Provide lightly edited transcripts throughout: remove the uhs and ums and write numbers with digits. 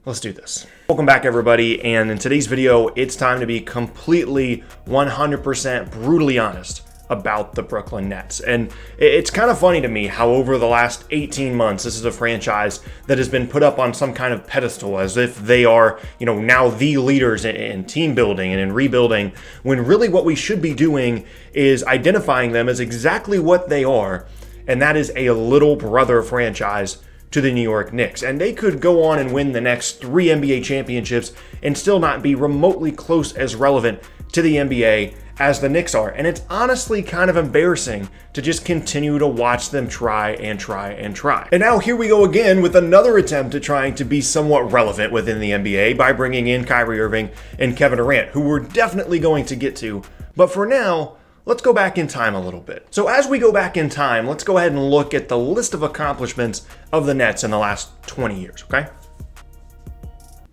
Let's do this. Welcome back, everybody, and in today's video, it's time to be completely 100% brutally honest about the Brooklyn Nets. And it's kind of funny to me how over the last 18 months, this is a franchise that has been put up on some kind of pedestal as if they are, now the leaders in team building and in rebuilding, when really what we should be doing is identifying them as exactly what they are, and that is a little brother franchise to the New York Knicks. And they could go on and win the next 3 NBA championships and still not be remotely close as relevant to the NBA as the Knicks are. And it's honestly kind of embarrassing to just continue to watch them try and try and try. And now here we go again with another attempt at trying to be somewhat relevant within the NBA by bringing in Kyrie Irving and Kevin Durant, who we're definitely going to get to. But for now, let's go back in time a little bit. So as we go back in time, let's go ahead and look at the list of accomplishments of the Nets in the last 20 years, okay?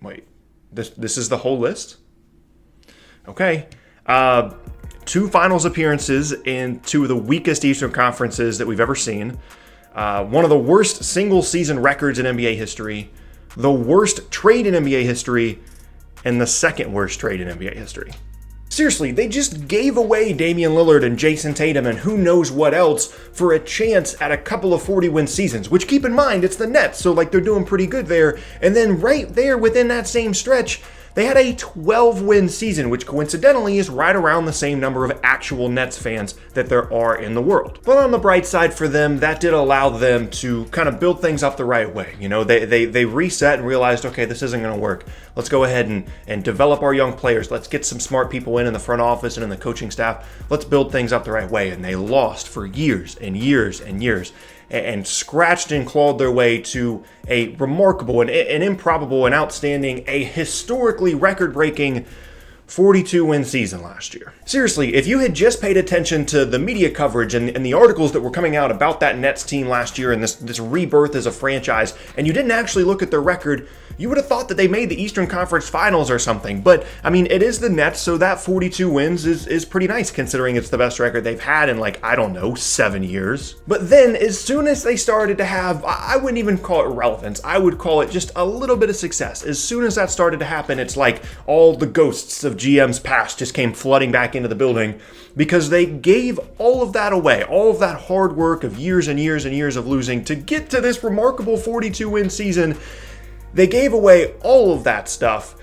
Wait, this is the whole list? Okay. 2 finals appearances in 2 of the weakest Eastern Conferences that we've ever seen. One of the worst single season records in NBA history. The worst trade in NBA history. And the second worst trade in NBA history. Seriously, they just gave away Damian Lillard and Jason Tatum and who knows what else for a chance at a couple of 40-win seasons, which, keep in mind, it's the Nets, so they're doing pretty good there. And then right there within that same stretch, they had a 12-win season, which coincidentally is right around the same number of actual Nets fans that there are in the world. But on the bright side for them, that did allow them to kind of build things up the right way. They reset and realized, okay, this isn't going to work. Let's go ahead and develop our young players. Let's get some smart people in the front office and in the coaching staff. Let's build things up the right way. And they lost for years and years and years, and scratched and clawed their way to a remarkable and improbable and outstanding, a historically record-breaking 42-win season last year. Seriously, if you had just paid attention to the media coverage and the articles that were coming out about that Nets team last year and this rebirth as a franchise, and you didn't actually look at their record, you would have thought that they made the Eastern Conference Finals or something. But, I mean, it is the Nets, so that 42 wins is pretty nice, considering it's the best record they've had in, 7 years. But then, as soon as they started to have, I wouldn't even call it relevance, I would call it just a little bit of success. As soon as that started to happen, it's like all the ghosts of GM's past just came flooding back into the building, because they gave all of that away, all of that hard work of years and years and years of losing to get to this remarkable 42-win season. They gave away all of that stuff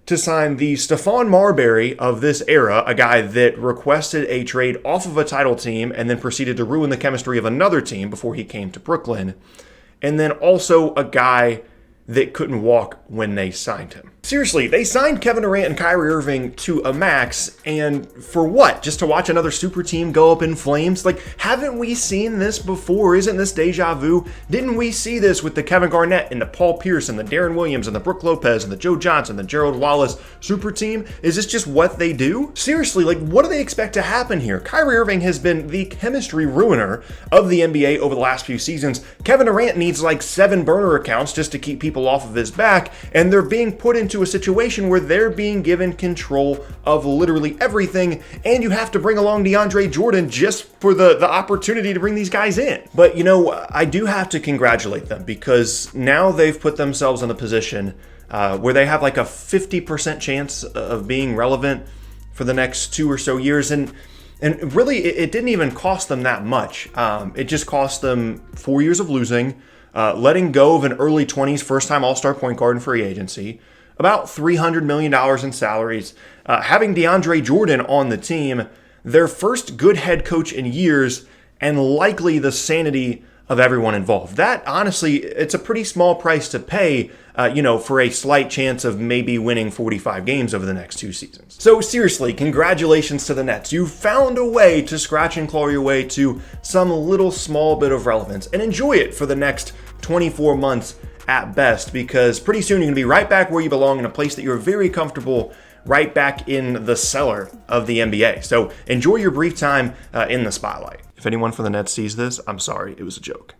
to sign the Stephon Marbury of this era, a guy that requested a trade off of a title team and then proceeded to ruin the chemistry of another team before he came to Brooklyn. And then also a guy that couldn't walk when they signed him. Seriously, they signed Kevin Durant and Kyrie Irving to a max, and for what? Just to watch another super team go up in flames? Haven't we seen this before? Isn't this deja vu? Didn't we see this with the Kevin Garnett and the Paul Pierce and the Darren Williams and the Brook Lopez and the Joe Johnson, the Gerald Wallace super team? Is this just what they do? Seriously, what do they expect to happen here? Kyrie Irving has been the chemistry ruiner of the NBA over the last few seasons. Kevin Durant needs 7 burner accounts just to keep people off of his back, and they're being put into a situation where they're being given control of literally everything, and you have to bring along DeAndre Jordan just for the opportunity to bring these guys in. But I do have to congratulate them, because now they've put themselves in a position where they have a 50% chance of being relevant for the next 2 or so years, and really it didn't even cost them that much. It just cost them 4 years of losing, letting go of an early 20s first-time All-Star point guard in free agency, about $300 million in salaries, having DeAndre Jordan on the team, their first good head coach in years, and likely the sanity of everyone involved. That, honestly, it's a pretty small price to pay, for a slight chance of maybe winning 45 games over the next 2 seasons. So seriously, congratulations to the Nets. You found a way to scratch and claw your way to some little small bit of relevance, and enjoy it for the next 24 months at best, because pretty soon you're going to be right back where you belong, in a place that you're very comfortable, right back in the cellar of the NBA. So enjoy your brief time in the spotlight. If anyone from the Nets sees this, I'm sorry, it was a joke.